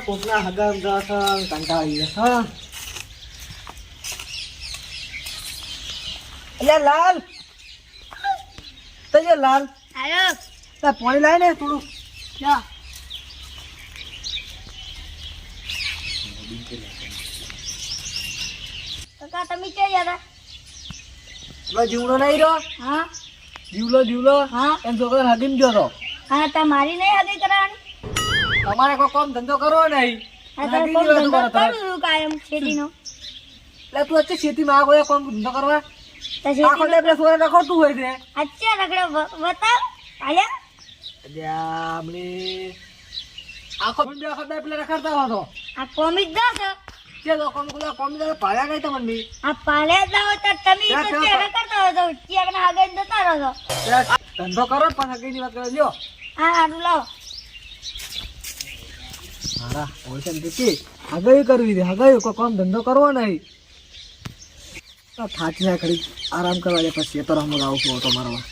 કોકના હગામ જશે કંટાળી જશે એટલે લાલ તો લાલ આયો પાણી લાય ને થોડું જા કાકા તમે ક્યાં ગયા હતા જીવડો નહીં રહ્યો હા જીવલો હા એમ છોકરો હગીમ ગયો તો હા તમારી નહીં હગી કરવાની તમારે કોઈ કામ ધંધો કરવો નહીં હા તો હગી કોમ નહીં ધંધો હોય તમારે કરું કાયમ ખેતીનો એટલે તું અત્યારે ખેતીમાં આ કોઈ કામ ધંધો કરવા તો આખો ખેતીનો ટાઈમ સોરે રખડતું હોય છે અચ્છા રખડો બતાવ આલ્યા આપણે આખો ટાઈમ પેલા રખડતા હતો આ કોમિક દો છો જે લોકો કોમ ભાડ્યા નહીં તમને આ પાલ્યા જ ના હોય તો તમે તો ચેડા કરતા હો તો ચેકના આગળ જતા રહો છો ધંધો કરો પણ હગીની વાત કરો લ્યો હા હારું લાવો હારા ઓળશે ને કે હગાઈ કરવી છે હગાઈ કોઈ કામ ધંધો કરવો નહીં થાકી ના ખરી આરામ કરવા દે પછી તો રમવા આવું છું તમારા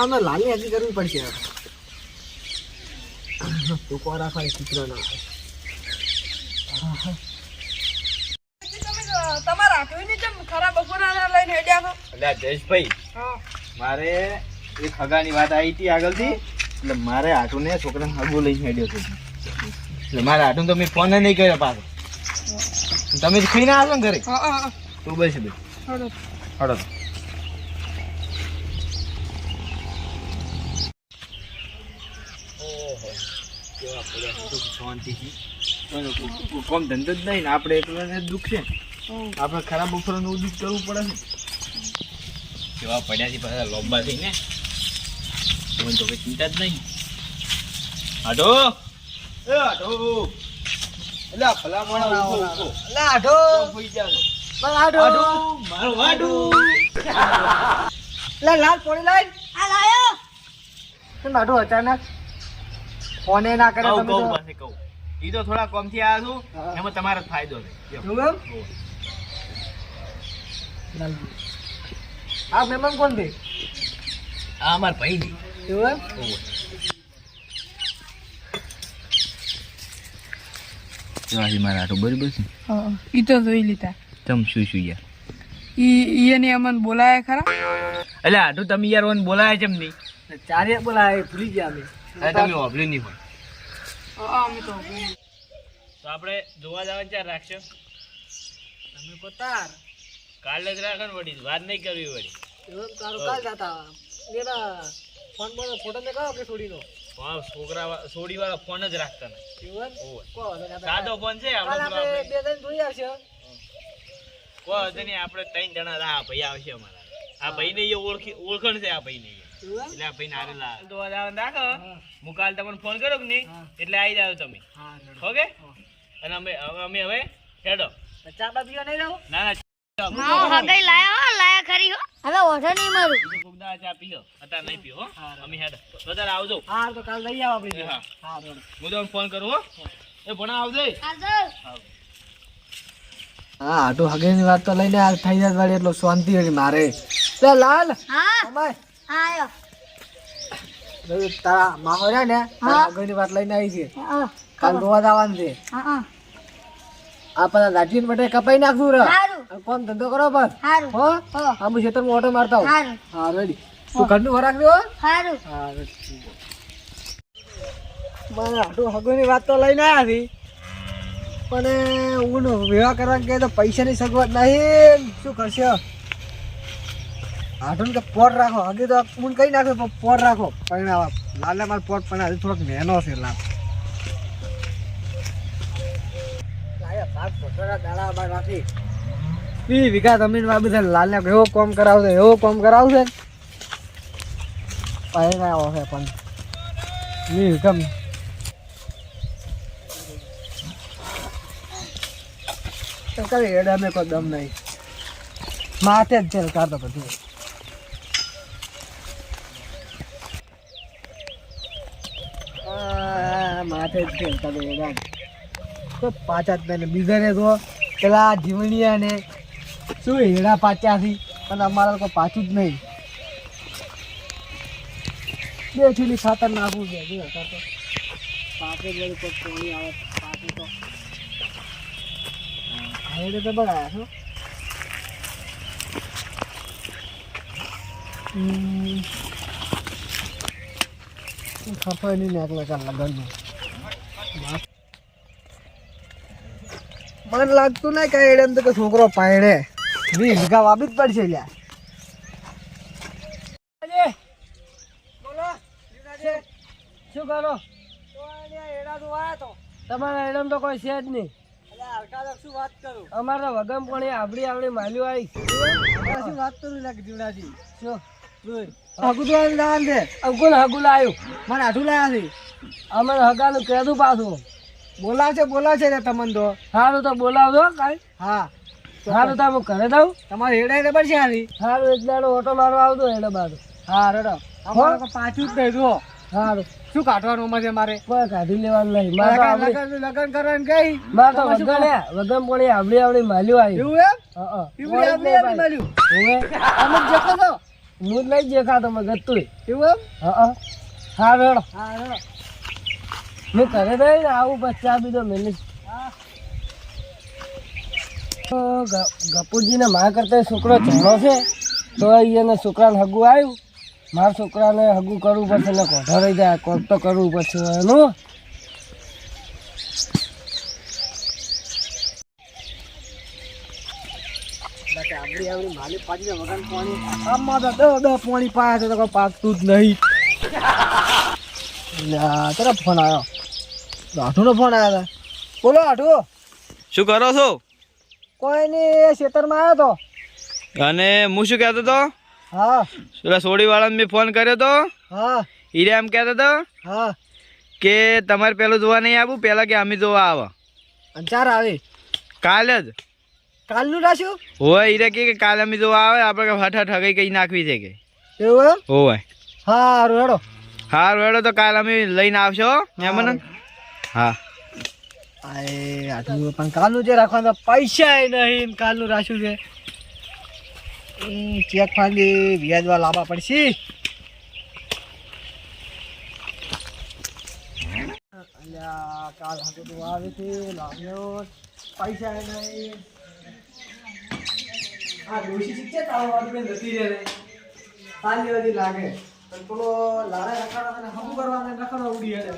અમે લાલી હજી કરવી પડશે ટૂંકો રાખવાની ચિત્ર ના તમારા આટલી જેમ ખરાબ બપોરા લઈને હેડ્યા છો એટલે જયેશભાઈ મારે એક હગાની વાત આવી હતી આગળથી એટલે મારે આટું ને છોકરાને હગો લઈને હેડ્યો હતો એટલે મારે આટું તો મેં ફોન નહીં કર્યો પાછો તમે જ ખાઈ ના આવ્યો ને ઘરે તો બસ ભાઈ હડો કોમ ધંધો જ નહીં ને આપણે એકલાને દુઃખ છે આપણે ખરાબ બપોરનું દુઃખ કરવું પડે ને કેવા પડ્યા છે પાછા લોબા થઈને મને તો કઈ ચિંતા જ નહીં આઢો એ આઢો એટલે ભલા માણસ ઉભો ઉભો એટલે આઢો હોઈ જાવ આઢો મારો આઢો એટલે લાલ પોણી લાઈન આ લાયો કેમ આઢો અચાનક ફોને ના કરે તમે કહું તો પાસે કહું ઈ તો થોડા કોમથી આવ્યા છું એમાં તમારો જ ફાયદો છે એવું એમ લાલજી આ મહેમાન કોણ છે આ અમાર ભાઈ ની એવું એમ મારા આટો બરોબર છે ઈ તો જોઈ લીધા તમ શું યાર ઈ એને અમને બોલાયા ખરા એટલે આટું તમે યાર ઓન બોલાય છે એમ નહીં ચારે બોલાય ભૂલી ગયા અમે અરે તમે વાપર્યું નહીં હોય અમે તો તો આપણે જોવા જવાનું ચાર રાખશો તમે પોતાર કાલે જ રાખો ને વળી વાત નહીં કરવી વળી એવું તારો કાલ જાતા એના ફોન પર ફોટો ને કહો કે છોડીનો હા છોકરા સોડી વાળા ફોન જ રાખતા ને એવું એમ ઓય. કો સાદો ફોન છે કાલ આપણે આપણે બે જણ જોઈ આવશે કોઈ હતો નહીં આપણે ત્રણ જણા આ ભાઈ આવશે અમારા આ ભાઈને એ ઓળખણ છે આ ભાઈને એવું એમ એટલે આ ભાઈ નારેલા તો રાખો હું કાલ તમને ફોન કર્યો કે નહીં એટલે આવી જાવ તમે હા ઓકે અને અમે હવે હેડો ચા બા પીવા નહીં રહો ના ના હા હગઈ લાયા ખરી હો હવે ઓઢો નહીં મારું ફૂગદા ચા પીઓ અત્યારે નહીં પીઓ હો અમે હેડો તો તારે આવજો હા તો કાલ લઈ આવો આપણે હા. હા રોડ હું તમને ફોન કરું હો એ ભણા આવજે હા આટો હગેની વાત તો લઈને આ થઈ જાય વાળી એટલો શાંતિ હતી મારે લે લાલ હા અમાય આયો તારા માહો રહ્યા ને હા. હગેની વાત લઈને આવી છે હા કાલ રોવા જવાનું છે હા આપણા લાઠી માટે કપાઈ નાખશું રે સારું કોણ ધંધો કરો બસ સારું હો હો આમ ખેતરમાં ઓટો મારતા હું સારું હા રેડી તું ઘરનું વરાક દો સારું હા રેડી મને આટલું હગોની વાત તો લઈને આવ્યા હતી પણ હું વિવાહ કરવા કહે તો પૈસાની સગવડ નહીં શું કરશે આટલું કે પોટ રાખો હગે તો હું કઈ નાખ્યો પણ પોટ રાખો પરિણામ લાલે મારે પોટ પણ હજુ થોડોક મહેનો છે લાલ દાડા બાર રાખી 20 વીઘા જમીન માં બધા લાલને એવો કામ કરાવશે પરિણામ આવશે પણ 20 વીઘા કઈ એડા મેં કોઈ દમ નહીં માથે જ છે કાઢતો બધું માથે જ છે કાઢો એડા તો પાછા જ નહીં બીજાને તો પેલા જીવણીયા ને શું હેડા પાચ્યાથી અને અમારા કોઈ પાછું જ નહીં બે છેલ્લી ખાતર નાખવું છે પાકે જ વળી કોઈ પોણી આવે પાકે તો હાઈડે તો બગાયા છો ખબર નહીં નાખલા કાલ લગનનું મને લાગતું નહીં કઈ એડમ તો કે છોકરો પાયડે 20 વીઘા વાવી જ પડશે લ્યા શું કરો તમારા એડમ તો કોઈ છે જ નહીં શું વાત કરું અમારે તો વગમ પણ આપડી આપડી માલ્યું આવી શું વાત કરું લાગે જીવડાજી શું હગુદવાન દાન દે અગુલ હગુલ આવ્યું મને આઠું લાયા છે અમારે હગાનું કહેતું પાછું બોલાવશે ને તમને તો સારું તો બોલાવજો કાંઈ હા સારું તો હું ઘરે દઉં તમારે હેડા ખબર છે આની સારું એક દાડો ઓટો મારવા આવતો હેડે બાજુ હા રેડો અમારે તો પાછું જ નહીં જુઓ સારું શું કાઢવાનું અમારે મારે કોઈ કાઢી લેવાનું નહીં લગન કરવાનું કઈ મારે તો વગમ પણ આવડી આવડી માલ્યું આવી એવું એમ જતો તો હું જ નહીં દેખાતો મેં ગતું એવું એમ હા રેડો મેં ઘરે દઈ ને આવું બસ ચા બીજો મેલી ગપુરજીને મારા કરતા છોકરો ચણો છે તો એને છોકરાને હગું આવ્યું મારા છોકરાને હગું કરવું પડશે ને કોઠો રહી જાય કોક તો કરવું પડશે એનું આપડી માલી પાછી વગર પાણી આમાં તો પાણી પાયા છે તો પાકતું જ નહીં તરફ ફોન આવ્યો આઠુનો ફોન આવ્યો હતા બોલો આઠુ શું કરો છો કોઈ નહીં ખેતરમાં આવ્યો તો અને હું શું કહેતો હતો હા પેલા સોડી વાળાને મેં ફોન કર્યો તો હા હીરે એમ કહેતો હતો હા કે તમારે પેલું જોવા નહીં આવું પેલા કે અમે જોવા આવે ચાર આવે કાલે જ કાલનું રાખ્યું હોય હીરે કે કાલે અમે જોવા આવે આપણે હઠ હગઈ કઈ નાખવી છે કે એવું એમ હોય સારું હેડો હારું હેડો તો કાલે અમે લઈને આવશો મહેમાન હા આટલું પણ કાલનું જે રાખવાનું પૈસા નહીં કાલનું રાખ્યું છે ચેક ફાંદી વ્યાજવા લાવવા પડશે કાલ હતું આવે છે લાવ્યો પૈસા નહીં આ ડોસી શીખે તાવડી નથી રે કાલી વધી લાગે પણ પેલો લાલા રખાડા હમું કરવાને રખાડા ઉડી હેડે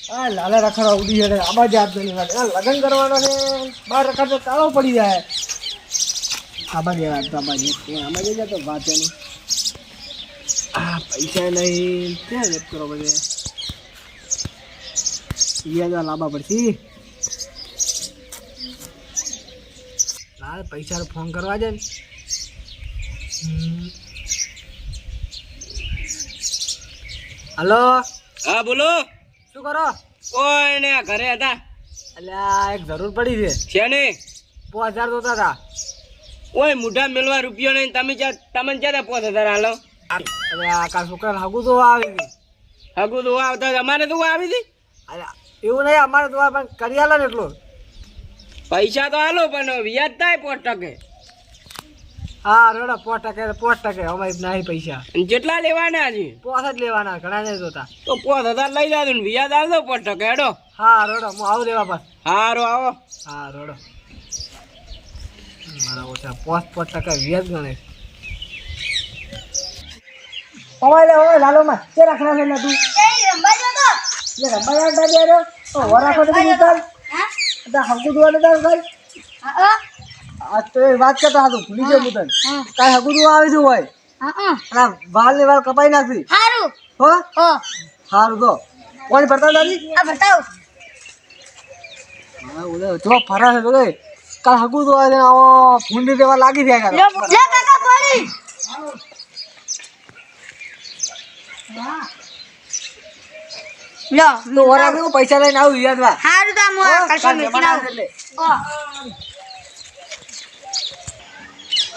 હા લાલા રખાડા ઉડી હેડે આમાં જાત નહીં લાગે લગ્ન કરવાના છે બાર રખાડ તો તાળો પડી જાય આમાં જઈ જતો વાત એની આ પૈસા નહીં ક્યાં રેપ કરો બધે વ્યાજવા લાવવા પડશે લાલ પૈસા ફોન કરવા જાય ને હલો હા બોલો શું કરો કોઈ ને ઘરે હતા અલ્યા એક જરૂર પડી છે ને 5000 જોતા હતા ઓય મુઢા મેળવા રૂપિયો નહીં તમે તમને ક્યાં 5000 હાલો અરે આ કાલ છોકરાને હગું તો આવી ગઈ હગું તો આવતા અમારે તો આવી હતી અરે એવું નહીં અમારે તો પણ કરી આલો ને એટલું પૈસા તો હાલો પણ વ્યાજ થાય 5%. હા રેડો 5% અમારે નહીં પૈસા અને જેટલા લેવાના છે 5 જ લેવાના ઘણા નહીં જોતા તો 5000 લઈ જાજો ને વ્યાજ આવજો 5% હેડો હા રેડો હું આવું લેવા બસ હારો આવો હા રેડો મારા ઓછા 5% વ્યાજ ગણે ઓય લાલો માં કે રાખના છે ને તું રંબા જતો લે રંબા યાર દાદી આરો ઓ વરા ખોટ કે ચાલ હા તા હગુ દુવાને ચાલ ભાઈ હા આ તો એ વાત કરતા હતો ભૂલી ગયો હું તને કાઈ હગુ દુવા આવે છે હોય હા આ વાલ ને વાલ કપાઈ નાખી હારું હો હો હારું તો કોણ ભરતા દાદી આ બતાવ હા ઓલે જો ફરા છે તો કાલ હગુ દુવા છે આવો ફૂંડી દેવા લાગી ગયા લે કાકા પાણી લો તો વરા કે પૈસા લઈને આવું યાદવા હારું તો હું આ કલસો મેકીને આવું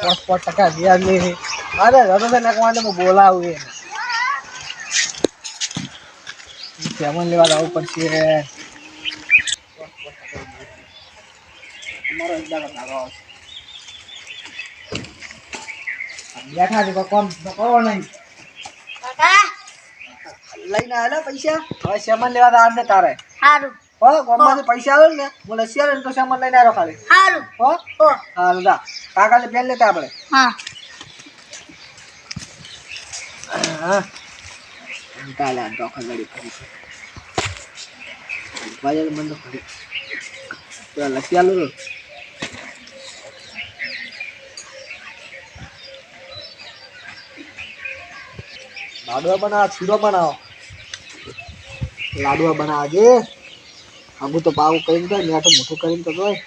ઓ 5% વ્યાજ નહીં અરે રતો નાખવાને હું બોલાવું એ કેમન લેવા લાવવું પડશે અમારો એકદમ સારો આવશે બેઠા છે કોમ કરો નહીં કાકા લઈને આવેલા પૈસા હવે સામાન લેવા દાર ને તારે હારું હો ગોમમાંથી પૈસા આવે ને હું લસી આવે ને તો સામાન લઈને આવ્યો ખાલી હારું હો હો હારું જા કાકાને પેન લેતા આપણે હા હા કાલે આ ડોખર લડી પડી છે બાજુ મને તો પડી તો લસી આલું લાડવા બનાવો શીરો બનાવો લાડવા બનાવજે આગું તો પાવું કરીને તો મેં તો મોટું કરીને તો જોય